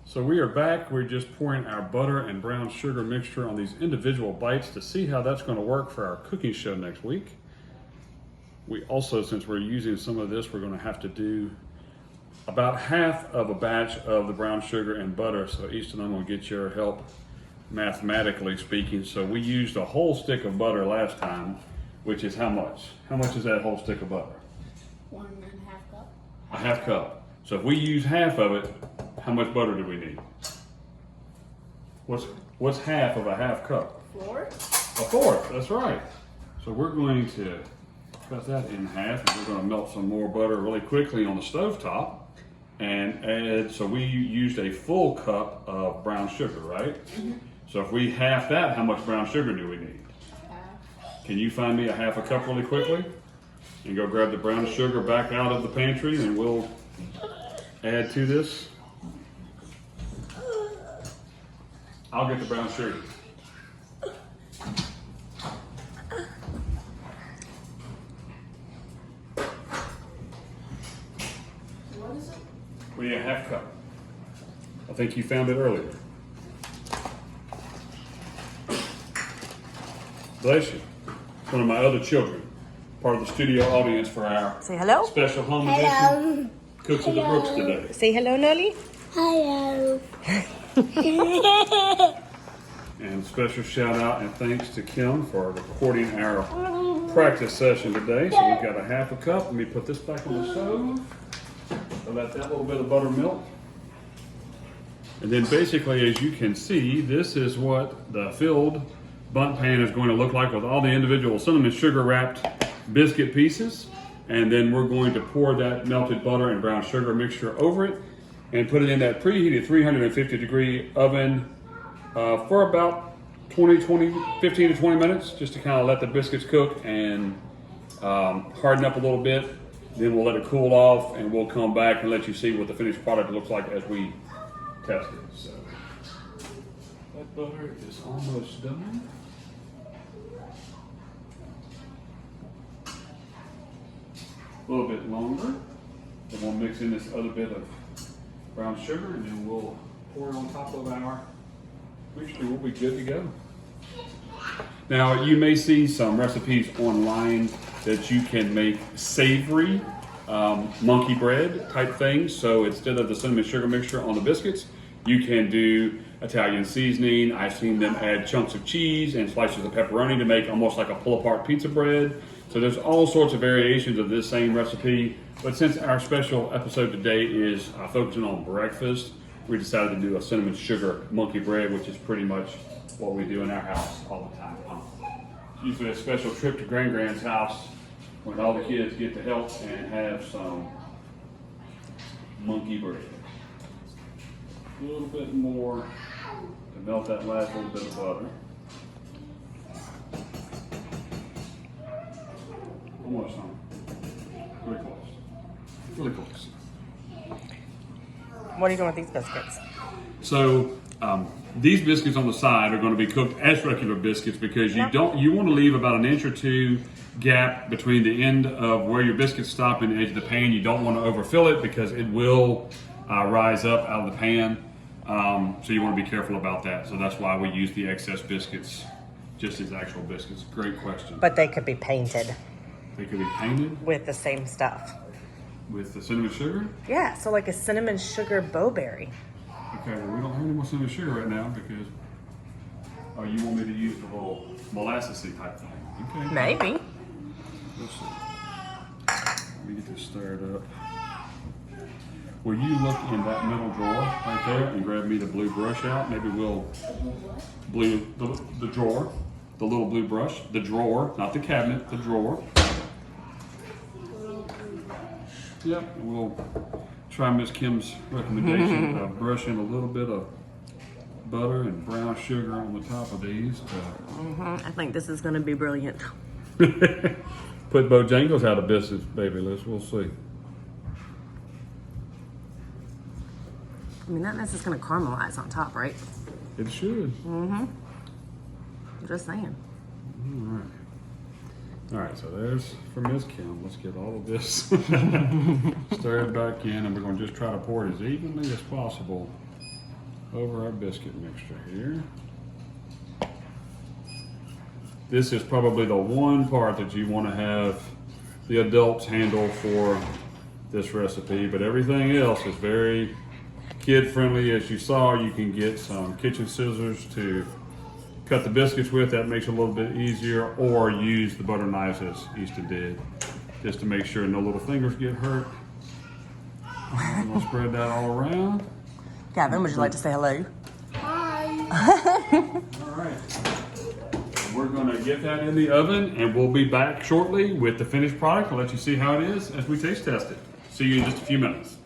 So we are back. We're just pouring our butter and brown sugar mixture on these individual bites to see how that's going to work for our cooking show next week. We also, since we're using some of this, we're going to have to do about half of a batch of the brown sugar and butter. So each of them will get your help mathematically speaking. So we used a whole stick of butter last time, which is how much? How much is that whole stick of butter? 1.5 cup. A half cup. So if we use half of it, how much butter do we need? What's half of a half cup? 4. A fourth, that's right. So we're going to cut that in half, and we're going to melt some more butter really quickly on the stovetop and add, so we used a full cup of brown sugar, right? Mm-hmm. So if we half that, how much brown sugar do we need? Half. Can you find me a half a cup really quickly? And go grab the brown sugar back out of the pantry and we'll add to this. I'll get the brown sugar. What is it? We need a half cup. I think you found it earlier. Bless you. It's one of my other children, part of the studio audience for our Say hello. special home edition Hello. Cooks of the Brooks today. Say hello, Nolly. Hello. And special shout out and thanks to Kim for recording our practice session today. So we've got a half a cup. Let me put this back on the stove. So let that little bit of butter melt. And then basically, as you can see, this is what the filled bundt pan is going to look like with all the individual cinnamon sugar wrapped biscuit pieces. And then we're going to pour that melted butter and brown sugar mixture over it and put it in that preheated 350 degree oven for about 15 to 20 minutes, just to kind of let the biscuits cook and harden up a little bit. Then we'll let it cool off and we'll come back and let you see what the finished product looks like as we test it. So that butter is almost done. A little bit longer. Then we'll mix in this other bit of brown sugar and then we'll pour it on top of our mixture. We'll be good to go. Now you may see some recipes online that you can make savory monkey bread type things. So instead of the cinnamon sugar mixture on the biscuits, you can do Italian seasoning. I've seen them add chunks of cheese and slices of pepperoni to make almost like a pull-apart pizza bread. So there's all sorts of variations of this same recipe. But since our special episode today is focusing on breakfast, we decided to do a cinnamon sugar monkey bread, which is pretty much what we do in our house all the time. It's usually a special trip to Grand's house when all the kids get to help and have some monkey bread. A little bit more to melt that last little bit of butter. Almost home. Really close. Really close. What are you doing with these biscuits? So these biscuits on the side are going to be cooked as regular biscuits because you want to leave about an inch or two gap between the end of where your biscuits stop and the edge of the pan. You don't want to overfill it because it will rise up out of the pan. So you want to be careful about that. So that's why we use the excess biscuits just as actual biscuits. Great question. But they could be painted They could be painted with the same stuff. with the cinnamon sugar. Yeah, so like a cinnamon sugar bowberry. Okay, well, we don't have any more cinnamon sugar right now because you want me to use the little molasses-y type thing. Okay. Maybe. Let's see. Let me get this stirred up. Will you look in that middle drawer right there and grab me the blue brush out? Maybe we'll the drawer, the little blue brush, the drawer, not the cabinet, the drawer. Yep, we'll try Miss Kim's recommendation of brushing a little bit of butter and brown sugar on the top of these. I think this is going to be brilliant. Put Bojangles out of business, baby. We'll see. I mean, that mess is going to caramelize on top, right? It should. I'm just saying. All right. All right, so there's for Miss Kim. Let's get all of this stir it back in, and we're going to just try to pour it as evenly as possible over our biscuit mixture here. This is probably the one part that you want to have the adults handle for this recipe, but everything else is very kid friendly. As you saw, you can get some kitchen scissors to cut the biscuits with. That makes it a little bit easier, or use the butter knives as Easton did, just to make sure no little fingers get hurt. I'm gonna spread that all around. Gavin, would you like to say hello? Hi. All right. We're gonna get that in the oven, and we'll be back shortly with the finished product. I'll let you see how it is as we taste test it. See you in just a few minutes.